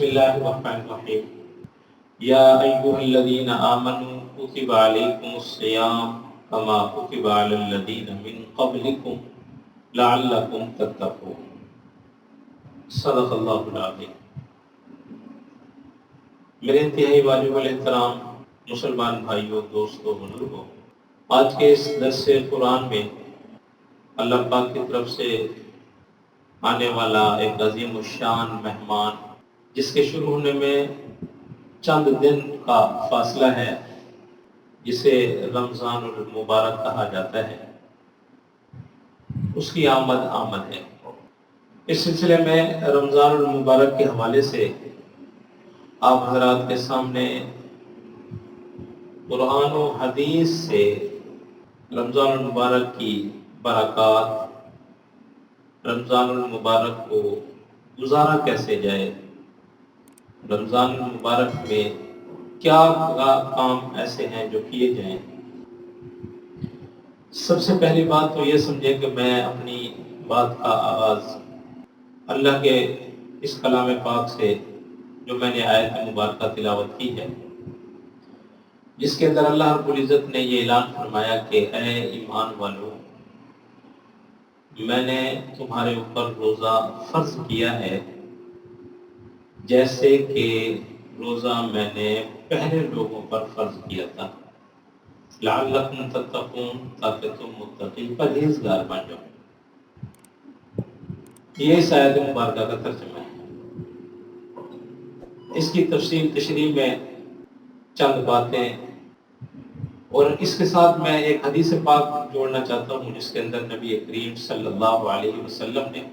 بسم اللہ الرحمن الرحیم یا ایھا الذین آمنوا کتب علیکم الصیام کما کتب علی الذین من قبلکم لعلکم تتقون۔ صدق اللہ العظیم۔ میرے انتہائی واجب الاحترام مسلمان بھائیوں، دوستوں، بزرگوں، آج کے اس درس قرآن میں اللہ پاک کی طرف سے آنے والا ایک عظیم الشان مہمان، جس کے شروع ہونے میں چند دن کا فاصلہ ہے، جسے رمضان المبارک کہا جاتا ہے، اس کی آمد ہے۔ اس سلسلے میں رمضان المبارک کے حوالے سے آپ حضرات کے سامنے قرآن و حدیث سے رمضان المبارک کی برکات، رمضان المبارک کو گزارا کیسے جائے، رمضان المبارک میں کیا کام ایسے ہیں جو کیے جائیں۔ سب سے پہلی بات تو یہ سمجھے کہ میں اپنی بات کا آغاز اللہ کے اس کلام پاک سے، جو میں نے آیت مبارکہ تلاوت کی ہے، جس کے اندر اللہ رب العزت نے یہ اعلان فرمایا کہ اے ایمان والو، میں نے تمہارے اوپر روزہ فرض کیا ہے جیسے کہ روزہ میں نے پہلے لوگوں پر فرض کیا تھا، لعلکم تتقون، تاکہ تم متقی پرہیزگار بن جاؤ۔ یہ اس آیت مبارکہ کا ترجمہ ہے۔ اس کی تفصیل تشریح میں چند باتیں، اور اس کے ساتھ میں ایک حدیث پاک جوڑنا چاہتا ہوں، جس کے اندر نبی کریم صلی اللہ علیہ وسلم نے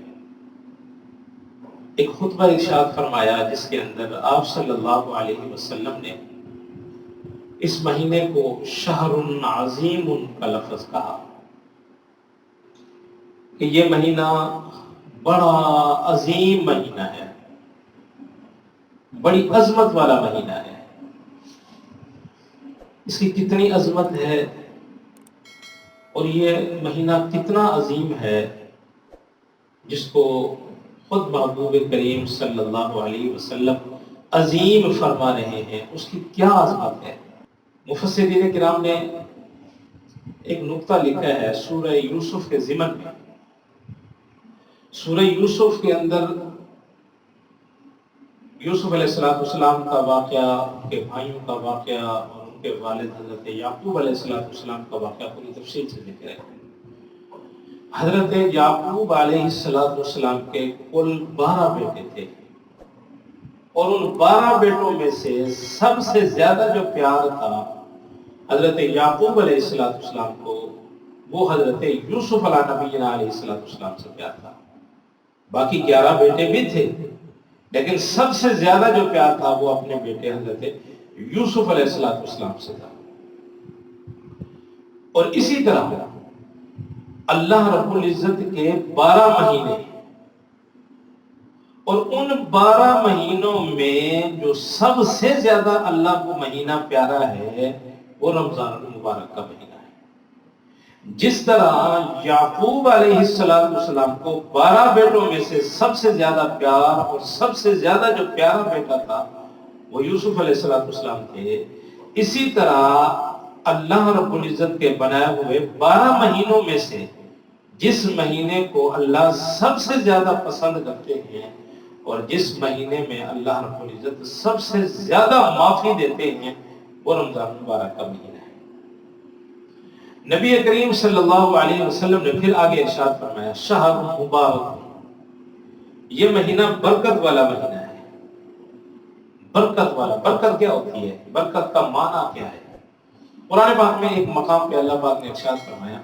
ایک خطبہ ارشاد فرمایا، جس کے اندر آپ صلی اللہ علیہ وسلم نے اس مہینے کو شہر عظیم کا لفظ کہا کہ یہ مہینہ بڑا عظیم مہینہ ہے، بڑی عظمت والا مہینہ ہے۔ اس کی کتنی عظمت ہے اور یہ مہینہ کتنا عظیم ہے، جس کو خود محبوب کریم صلی اللہ علیہ وسلم عظیم فرما رہے ہیں، اس کی کیا عظمت ہے۔ مفسرین کرام نے ایک نقطہ لکھا ہے سورہ یوسف کے ضمن میں۔ سورہ یوسف کے اندر یوسف علیہ السلام کا واقعہ، ان کے بھائیوں کا واقعہ اور ان کے والد حضرت یعقوب علیہ السلام کا واقعہ پوری تفصیل سے ذکر ہے۔ حضرت یعقوب علیہ السلام کے کل 12 بیٹے تھے، اور ان 12 بیٹوں میں سے سب سے زیادہ جو پیار تھا حضرت یعقوب علیہ السلام کو، وہ حضرت یوسف علیہ نبینا علیہ السلام سے پیار تھا۔ باقی 11 بیٹے بھی تھے، لیکن سب سے زیادہ جو پیار تھا وہ اپنے بیٹے حضرت یوسف علیہ السلام سے تھا۔ اور اسی طرح اللہ رب العزت کے 12 مہینے، اور ان 12 مہینوں میں جو سب سے زیادہ اللہ کو مہینہ پیارا ہے وہ رمضان المبارک کا مہینہ ہے۔ جس طرح یعقوب علیہ السلام کو 12 بیٹوں میں سے سب سے زیادہ پیار اور سب سے زیادہ جو پیارا بیٹا تھا وہ یوسف علیہ السلام تھے، اسی طرح اللہ رب العزت کے بنائے ہوئے 12 مہینوں میں سے جس مہینے کو اللہ سب سے زیادہ پسند کرتے ہیں اور جس مہینے میں اللہ رب العزت سب سے زیادہ معافی دیتے ہیں، وہ رمضان مبارک کا مہینہ ہے۔ نبی کریم صلی اللہ علیہ وسلم نے پھر آگے ارشاد فرمایا، شہر مبارک، یہ مہینہ برکت والا مہینہ ہے۔ برکت والا، برکت کیا ہوتی ہے؟ برکت کا معنی کیا ہے؟ قرآن پاک میں ایک مقام پہ اللہ پاک نے ارشاد فرمایا،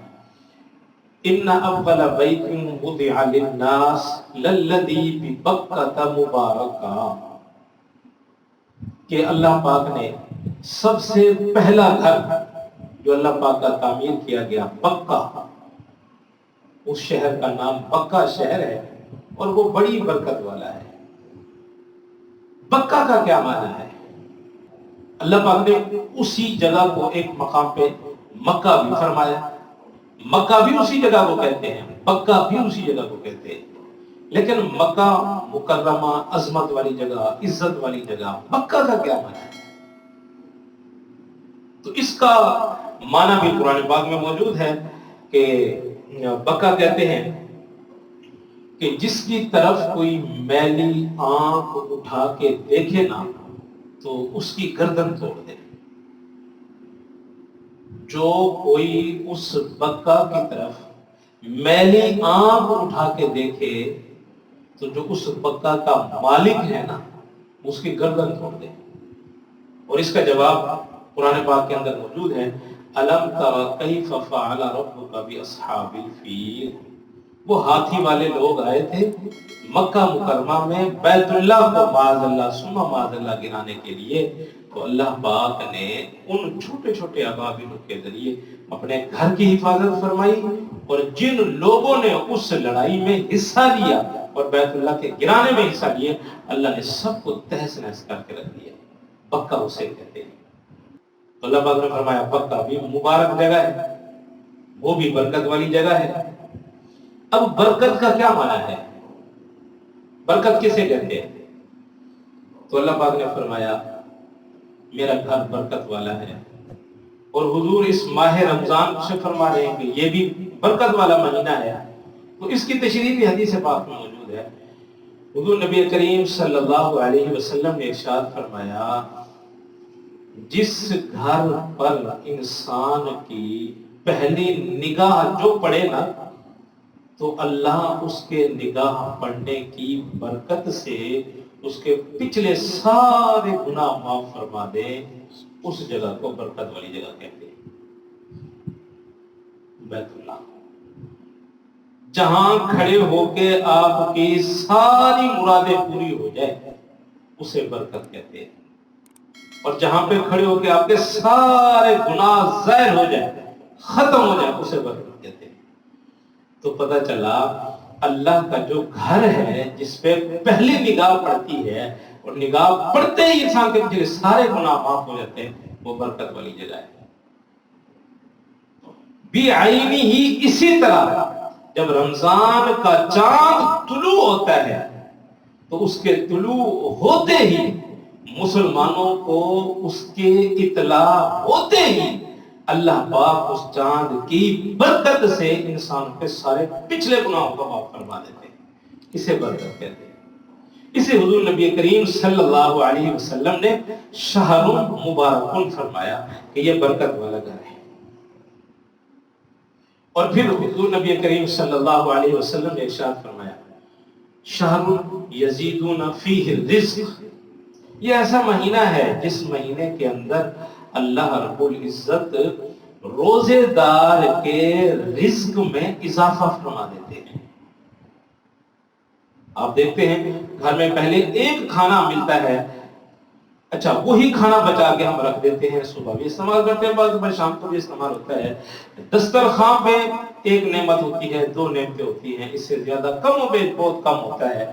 ان اول بیت وضع للناس للذی ببکۃ مبارکا، کہ اللہ پاک نے سب سے پہلا گھر جو اللہ پاک کا تعمیر کیا گیا بکہ، اس شہر کا نام بکہ شہر ہے اور وہ بڑی برکت والا ہے۔ بکہ کا کیا معنی ہے؟ اللہ پاک نے اسی جگہ کو ایک مقام پہ مکہ بھی فرمایا، مکہ بھی اسی جگہ کو کہتے ہیں، بکہ بھی اسی جگہ کو کہتے ہیں۔ لیکن مکہ مکرمہ عظمت والی جگہ، عزت والی جگہ، مکہ کا کیا معنی ہے؟ تو اس کا معنی بھی قرآن پاک میں موجود ہے کہ بکا کہتے ہیں کہ جس کی طرف کوئی میلی آنکھ اٹھا کے دیکھے نا تو اس کی گردن توڑ دے۔ جو کوئی اس بکا کی طرف میلی آنکھ اٹھا کے دیکھے تو جو اس بکا کا مالک ہے نا اس کی گردن توڑ دے۔ اور اس کا جواب قرآن پاک کے اندر موجود ہے، الم تر کیف فعل ربک باصحاب الفیل۔ وہ ہاتھی والے لوگ آئے تھے مکہ مکرمہ میں بیت اللہ کو معاذ اللہ ثم معاذ اللہ گرانے کے لیے، تو اللہ پاک نے ان چھوٹے چھوٹے ابابیلوں کے ذریعے اپنے گھر کی حفاظت فرمائی، اور جن لوگوں نے اس لڑائی میں حصہ لیا اور بیت اللہ کے گرانے میں حصہ لیے، اللہ نے سب کو تہس نہس کر کے رکھ دیا۔ بکا اسے کہتے ہیں۔ تو اللہ پاک نے فرمایا بکا بھی مبارک جگہ ہے، وہ بھی برکت والی جگہ ہے۔ اب برکت کا کیا معنی ہے؟ برکت کسے کہتے ہیں؟ تو اللہ پاک نے فرمایا میرا گھر برکت والا ہے، اور حضور اس ماہ رمضان سے فرما رہے ہیں کہ یہ بھی برکت والا مہینہ ہے۔ تو اس کی تشریح بھی حدیث پاک میں موجود ہے۔ حضور نبی کریم صلی اللہ علیہ وسلم نے ارشاد فرمایا جس گھر پر انسان کی پہلی نگاہ جو پڑے نا تو اللہ اس کے نگاہ پڑنے کی برکت سے اس کے پچھلے سارے گناہ معاف فرما دے، اس جگہ کو برکت والی جگہ کہتے ہیں۔ بیت اللہ جہاں کھڑے ہو کے آپ کی ساری مرادیں پوری ہو جائے اسے برکت کہتے ہیں، اور جہاں پہ کھڑے ہو کے آپ کے سارے گناہ ظاہر ہو جائے، ختم ہو جائے، اسے برکت کہتے ہیں۔ تو پتہ چلا اللہ کا جو گھر ہے جس پہ پہلی نگاہ پڑتی ہے اور نگاہ پڑتے ہی انسان کے پچھلے سارے گناہ معاف ہو جاتے ہیں، وہ برکت والی جگہ ہے۔ بعینی ہی اسی طرح جب رمضان کا چاند طلوع ہوتا ہے تو اس کے طلوع ہوتے ہی مسلمانوں کو اس کے اطلاع ہوتے ہی اللہ پاک اس چاند کی برکت سے انسان کے سارے پچھلے گناہوں کو معاف فرما دیتے ہیں۔ اسے برکت کہتے ہیں۔ اسے حضور نبی کریم صلی اللہ علیہ وسلم نے شہر مبارک فرمایا کہ یہ برکت والا گھر ہے۔ اور پھر حضور نبی کریم صلی اللہ علیہ وسلم نے ارشاد فرمایا شہر یزیدون فیہ الرزق، یہ ایسا مہینہ ہے جس مہینے کے اندر اللہ رب العزت روزے دار کے رزق میں اضافہ فرما دیتے ہیں۔ آپ دیکھتے ہیں گھر میں پہلے ایک کھانا ملتا ہے، اچھا وہی کھانا بچا کے ہم رکھ دیتے ہیں، صبح بھی استعمال کرتے ہیں، بعد شام کو بھی استعمال ہوتا ہے۔ دسترخوان پہ ایک نعمت ہوتی ہے، دو نعمتیں ہوتی ہیں، اس سے زیادہ کم و بیش بہت کم ہوتا ہے،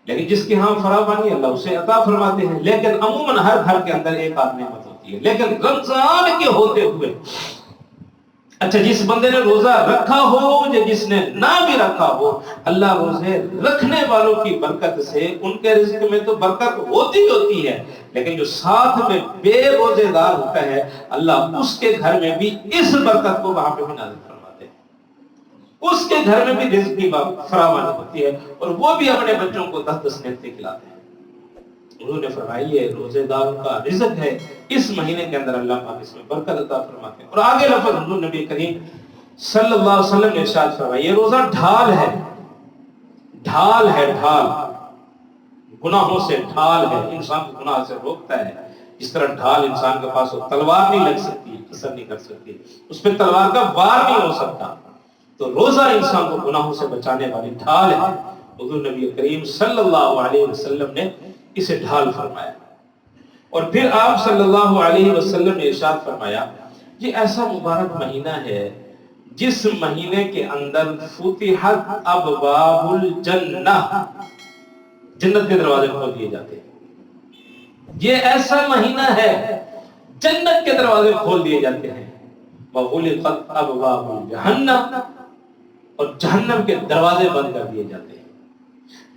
لیکن جس کے ہاں فراوانی اللہ اسے عطا فرماتے ہیں۔ لیکن عموماً ہر گھر کے اندر ایک آدھ نعمت ہوتی ہے، لیکن رمضان کے ہوتے ہوئے اچھا جس بندے نے روزہ رکھا ہو یا جس نے نہ بھی رکھا ہو، اللہ روزے رکھنے والوں کی برکت سے ان کے رزق میں تو برکت ہوتی ہے، لیکن جو ساتھ میں بے روزے دار ہوتا ہے اللہ اس کے گھر میں بھی اس برکت کو وہاں پہ بھی نازل فرماتے ہیں، اس کے گھر میں بھی رزق کی فراوانی ہوتی ہے، اور وہ بھی اپنے بچوں کو 10 نعمتیں کھلاتے ہیں۔ انہوں نے فرمایا یہ روزے دار کا رزق ہے، اس مہینے کے اندر اللہ پاک اس میں برکت عطا فرماتے ہیں۔ اور آگے لفظ حضور نبی کریم صلی اللہ علیہ وسلم نے ارشاد فرمایا یہ روزہ ڈھال ہے، ڈھال ہے، ڈھال گناہوں سے ڈھال ہے، انسان کو گناہ سے روکتا ہے۔ اس طرح ڈھال انسان کے پاس ہو، تلوار نہیں لگ سکتی، اثر نہیں کر سکتی، اس پہ تلوار کا وار نہیں ہو سکتا، تو روزہ انسان کو گناہوں سے بچانے والی ڈھال ہے۔ حضور نبی کریم صلی اللہ علیہ وسلم نے اسے ڈھال فرمایا۔ اور پھر آپ صلی اللہ علیہ وسلم نے ارشاد فرمایا یہ ایسا مبارک مہینہ ہے جس مہینے کے اندر فتحت ابواب الجنہ، جنت کے دروازے کھول دیے جاتے ہیں۔ یہ ایسا مہینہ ہے جنت کے دروازے کھول دیے جاتے ہیں، وغلقت ابواب الجہنم، اور جہنم کے دروازے بند کر دیے جاتے ہیں۔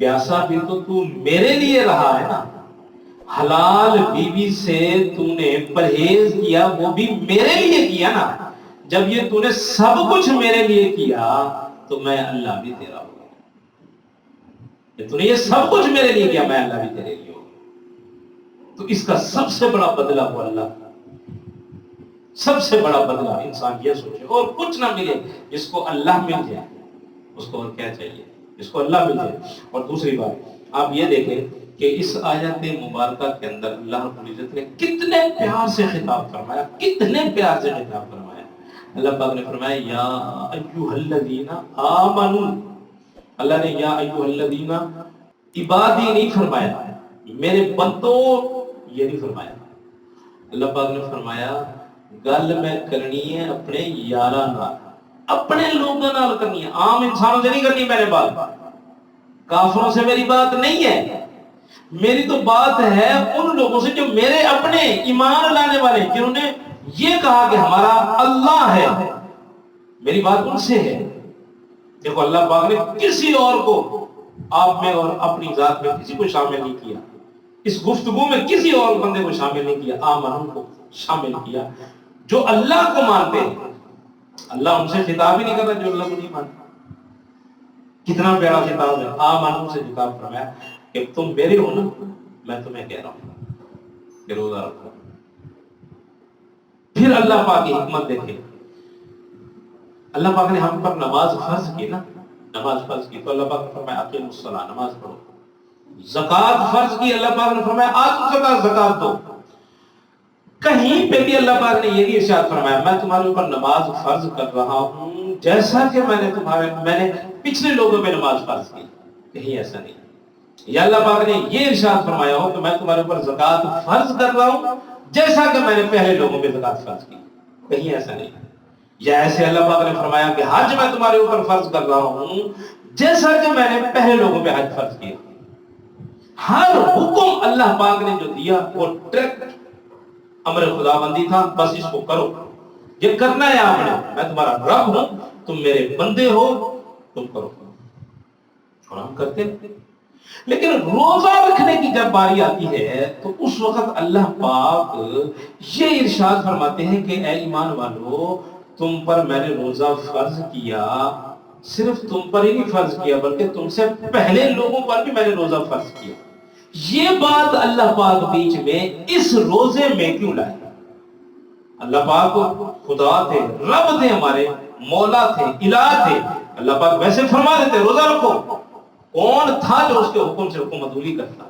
پیاسا بھی تو میرے لیے رہا ہے نا، حلال بیوی سے تو نے پرہیز کیا وہ بھی میرے لیے کیا نا، جب یہ تو نے سب کچھ میرے لیے کیا تو میں اللہ بھی تیرا ہوں، تو نے یہ سب کچھ میرے لیے کیا میں اللہ بھی تیرے لیے ہوں، تو اس کا سب سے بڑا بدلہ وہ اللہ، سب سے بڑا بدلہ انسان یہ سوچے اور کچھ نہ ملے، جس کو اللہ مل جائے اس کو اور کیا چاہیے، جس کو اللہ مل جائے۔ اور دوسری بات آپ یہ دیکھیں کہ اس آیت مبارکہ کے اندر اللہ رب العزت نے کتنے پیار سے خطاب فرمایا، کتنے پیار سے خطاب فرمایا۔ اللہ پاک نے فرمایا یا ایھا الذین آمنوا، اللہ نے یا ایھا الذین عبادی نہیں فرمایا، میرے بندوں یہ نہیں فرمایا، اللہ پاک نے فرمایا گل میں کرنی ہے اپنے یاراں نال، اپنے لوگوں نال کرنی ہے، عام انسانوں سے نہیں کرنی، میں نے بات کافروں سے میری بات نہیں ہے، میری تو بات ہے ان لوگوں سے جو میرے اپنے ایمان لانے والے، جنہوں نے یہ کہا کہ ہمارا اللہ ہے، میری بات ان سے ہے۔ دیکھو اللہ پاک نے کسی اور کو آپ میں اور اپنی ذات میں کسی کو شامل نہیں کیا، اس گفتگو میں کسی اور بندے کو شامل نہیں کیا، آمنوں کو شامل کیا، جو اللہ کو مانتے ہیں۔ اللہ ان سے خطاب ہی نہیں کر رہا جو اللہ کو نہیں مانتے، کتنا پیارا خطاب ہے، آمنوں سے خطاب فرمایا کہ تم میرے ہو نا، میں تمہیں کہہ رہا ہوں کہ روزہ رکھو۔ پھر اللہ پاک کی حکمت دیکھیں، اللہ پاک نے ہم پر نماز فرض کی نا، نماز فرض کی تو اللہ پاک نے فرمایا اقیموا الصلاۃ، نماز پڑھو۔ زکوٰۃ فرض کی، اللہ پاک نے فرمایا آتوا الزکاۃ، زکوٰۃ دو۔ کہیں پہ بھی اللہ پاک نے یہ نہیں ارشاد فرمایا میں تمہارے اوپر نماز فرض کر رہا ہوں جیسا کہ میں نے پچھلے لوگوں پہ نماز فرض کی، کہیں ایسا نہیں۔ یا اللہ پاک نے یہ ارشاد فرمایا ہو کہ میں تمہارے اوپر زکوٰۃ فرض کر رہا ہوں جیسا کہ میں نے پہلے لوگوں پہ زکوٰۃ فرض کی، کہیں ایسا نہیں۔ یا ایسے اللہ پاک نے فرمایا کہ حج میں تمہارے اوپر فرض کر رہا ہوں جیسا کہ میں نے پہلے لوگوں پہ حج فرض کیا۔ ہر حکم اللہ پاک نے جو دیا وہ ڈائریکٹ امر خدا بندی تھا، بس اس کو کرو، یہ کرنا ہے آپ نے، میں تمہارا رب ہوں، تم میرے بندے ہو، تم کرو، اور ہم کرتے ہیں۔ لیکن روزہ رکھنے کی جب باری آتی ہے تو اس وقت اللہ پاک یہ ارشاد فرماتے ہیں کہ اے ایمان والو تم پر میں نے روزہ فرض کیا، صرف تم پر ہی نہیں فرض کیا بلکہ تم سے پہلے لوگوں پر بھی میں نے روزہ فرض کیا۔ یہ بات اللہ پاک بیچ میں اس روزے میں کیوں لائے؟ اللہ پاک خدا تھے، رب تھے، ہمارے مولا تھے، الہ تھے، اللہ پاک ویسے فرما دیتے روزہ رکھو، کون تھا جو اس کے حکم سے حکم عدولی کرتا؟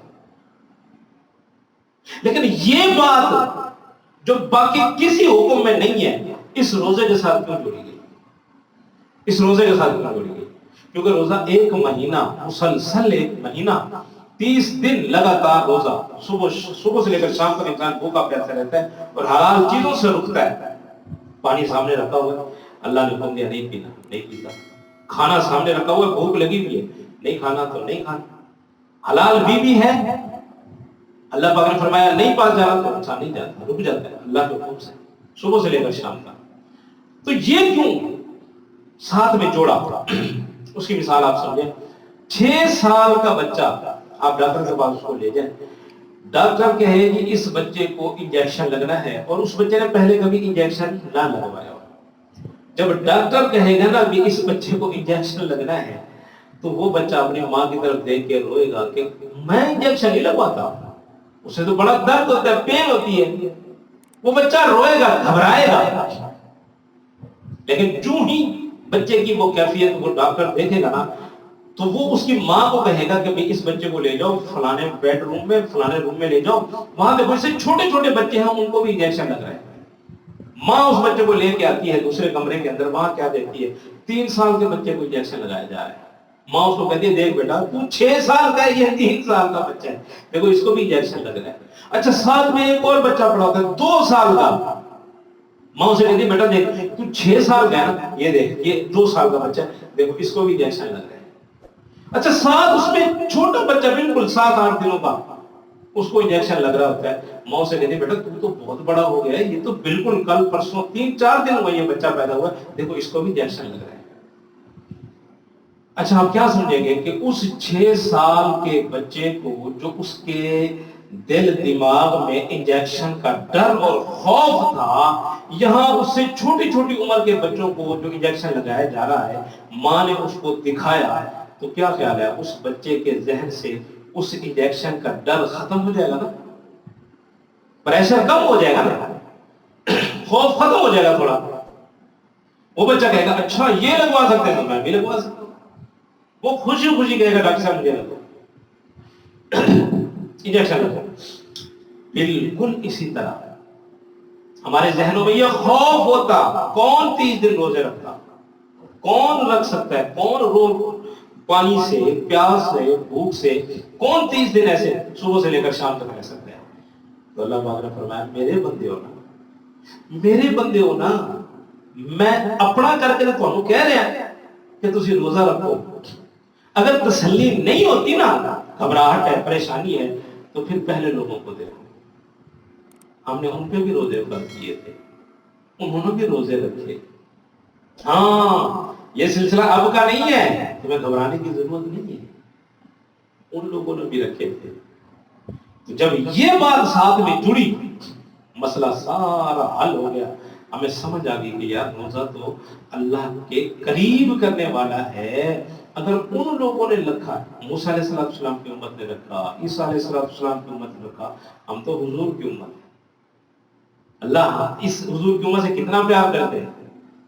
لیکن یہ بات جو باقی کسی حکم میں نہیں ہے اس روزے کے ساتھ کیوں جوڑی گئی؟ اس روزے کے ساتھ کیوں جوڑی گئی؟ کیونکہ روزہ ایک مہینہ مسلسل، ایک مہینہ 30 دن لگاتار روزہ، صبح سے لے کر شام تک انسان بھوکا پیاسا رہتا ہے اور حلال چیزوں سے رکتا ہے، پانی سامنے رکھا ہوا ہے، اللہ نے حکم دیا نہیں پینا، نہیں پیتا، کھانا سامنے رکھا ہوا ہے، بھوک لگی ہوئی ہے، نہیں کھانا تو نہیں کھانا، حلال بیوی ہے، اللہ پاک نے فرمایا نہیں پاس جانا تو انسان نہیں جاتا، رک جاتا ہے اللہ کے حکم سے صبح سے لے کر شام تک۔ تو یہ کیوں ساتھ میں جوڑا؟ اس کی مثال آپ سمجھیں، 6 سال کا بچہ آپ ڈاکٹر کے پاس اس کو لے جائیں، ڈاکٹر کہے کہ اس بچے کو انجیکشن لگنا ہے اور اس بچے نے پہلے کبھی انجیکشن نہ لگوایا ہو، جب ڈاکٹر کہے گا نا کہ اس بچے کو انجیکشن لگنا ہے تو وہ بچہ اپنی ماں کی طرف دیکھ کے روئے گا کہ میں انجیکشن نہیں لگواتا، اسے تو بڑا درد ہوتا ہے، پین ہوتی ہے، وہ بچہ روئے گا، گھبرائے گا۔ لیکن جو ہی بچے کی وہ کیفیت وہ ڈاکٹر دیکھے گا نا تو وہ اس کی ماں کو کہے گا کہ اس بچے کو لے جاؤ فلانے بیڈ روم میں، فلانے روم میں لے جاؤ، وہاں دیکھو اس سے چھوٹے چھوٹے بچے ہیں ان کو بھی انجیکشن لگ رہا ہے۔ ماں اس بچے کو لے کے آتی ہے دوسرے کمرے کے اندر، وہاں کیا دیکھتی ہے 3 سال کے بچے کو انجیکشن لگایا جا رہا ہے۔ ماں اس کو کہتی ہے دیکھ بیٹا تو 6 سال کا ہے، یہ 3 سال کا بچہ ہے، دیکھو اس کو بھی انجیکشن لگ رہا ہے۔ اچھا ساتھ میں ایک اور بچہ پڑا ہوتا ہے 2 سال کا، ماں اسے کہتی ہے بیٹا دیکھ تو 6 سال کا ہے نا، یہ دیکھ یہ 2 سال کا بچہ ہے، دیکھو اس کو بھی انجیکشن لگ رہا ہے۔ اچھا ساتھ اس میں چھوٹا بچہ بالکل 7-8 دنوں کا، اس کو انجیکشن لگ رہا ہوتا ہے، ماں سے کہتی ہے بیٹا تو بہت بڑا ہو گیا ہے، یہ تو بالکل کل پرسوں 3-4 دن ہوئے یہ بچہ پیدا ہوا ہے، دیکھو اس کو بھی انجیکشن لگ رہا ہے۔ اچھا آپ کیا سمجھیں گے کہ اس 6 سال کے بچے کو جو اس کے دل دماغ میں انجیکشن کا ڈر اور خوف تھا، یہاں اس سے چھوٹی چھوٹی عمر کے بچوں کو جو انجیکشن لگایا جا رہا ہے، ماں نے اس کو دکھایا، تو کیا خیال ہے اس بچے کے ذہن سے اس انجیکشن کا ڈر ختم ہو جائے گا نا؟ پریشر کم ہو جائے گا نا، خوف ختم ہو جائے گا تھوڑا. وہ بچہ کہے گا اچھا یہ لگوا سکتے ہیں تو میں بھی لگوا سکتا ہوں. وہ خوشی خوشی کہے گا ڈاکٹر صاحب مجھے لگو انجیکشن لگو. بالکل اسی طرح ہمارے ذہنوں میں یہ خوف ہوتا. کون 30 دن روزے رکھتا؟ کون رکھ سکتا ہے؟ کون رو پانی سے، پیاس سے، بھوک سے کون 30 دن ایسے صبح سے لے کر شام تک رہ سکتا ہے؟ تو اللہ پاک نے فرمایا میرے بندے ہو نا، میرے بندے ہو نا، میں اپنا کر کے تو کہہ رہا کہ تسی روزہ رکھو. اگر تسلی نہیں ہوتی نا، گھبراہٹ ہے، پریشانی ہے، تو پھر پہلے لوگوں کو دیکھو. ہم نے ان پہ بھی روزے فرض کیے تھے، انہوں نے بھی روزے رکھے. ہاں یہ سلسلہ اب کا نہیں ہے، تمہیں گھبرانے کی ضرورت نہیں ہے، ان لوگوں نے بھی رکھے تھے. جب یہ بات ساتھ میں جڑی، مسئلہ سارا حل ہو گیا. ہمیں سمجھ آ گئی کہ یار روزہ تو اللہ کے قریب کرنے والا ہے. اگر ان لوگوں نے رکھا، موسیٰ علیہ السلام کی امت نے رکھا، عیسیٰ علیہ السلام کی امت نے رکھا، ہم تو حضور کی امت ہے. اللہ اس حضور کی امت سے کتنا پیار کرتے ہیں.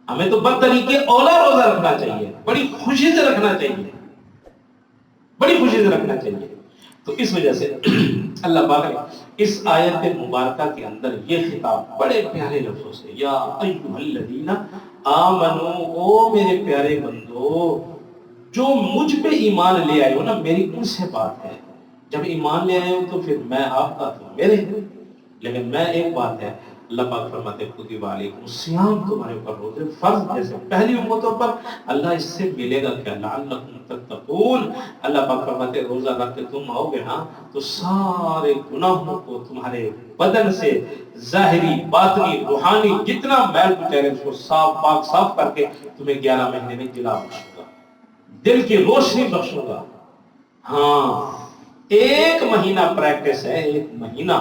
ہمیں تو بدطریقے اولا روزہ رکھنا چاہیے، بڑی خوشی سے رکھنا چاہیے، بڑی خوشی سے رکھنا چاہیے. تو اس وجہ سے اللہ پاک نے اس آیت مبارکہ کے اندر یہ خطاب بڑے پیارے لفظوں سے، یا ایھا الذین آمنو، او میرے پیارے بندو جو مجھ پہ ایمان لے آئے ہو نا، میری ان سے بات ہے. جب ایمان لے آئے ہو تو پھر میں آپ کا تو میرے، لیکن میں ایک بات ہے، اللہ پاک فرماتے کتب علیکم الصیام، تمہارے اوپر روزے فرض جیسے پہلی امتوں پر. اللہ اس سے ملے گا کیا؟ لعلکم تتقون. اللہ پاک فرماتے روزہ رکھ کے تم آؤ گے نا تو سارے گناہوں کو تمہارے بدن سے، ظاہری، باطنی، روحانی جتنا میل کچیلے اس کو صاف پاک صاف کر کے تمہیں 11 مہینے میں جلا بخشوں گا، دل کی روشنی بخشوں گا. ہاں 1 مہینہ پریکٹس ہے، 1 مہینہ،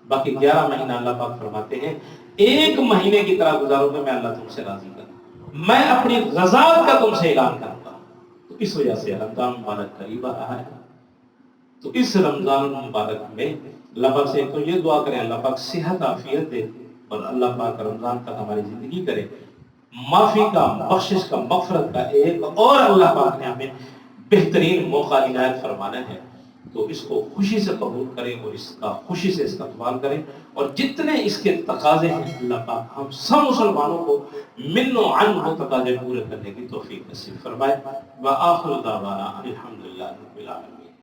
باقی 11 مہینہ اللہ پاک فرماتے ہیں 1 مہینے کی طرح گزارو گے، میں اللہ تم سے راضی کروں، میں اپنی رضا کا تم سے اعلان کروں گا. تو اس وجہ سے رمضان مبارک قریب آ رہا ہے. تو اس رمضان مبارک میں اللہ پاک سے ایک تو یہ دعا کریں اللہ پاک صحت عافیت دے، اور اللہ پاک رمضان تک ہماری زندگی کرے. معافی کا، بخشش کا، مغفرت کا ایک اور اللہ پاک نے ہمیں بہترین موقع عنایت فرمانا ہے. تو اس کو خوشی سے قبول کریں اور اس کا خوشی سے استقبال کریں. اور جتنے اس کے تقاضے ہیں اللہ پاک ہم سب مسلمانوں کو من و عن وہ تقاضے پورے کرنے کی توفیق نصیب فرمائے. وآخر دعوانا الحمدللہ رب العالمین.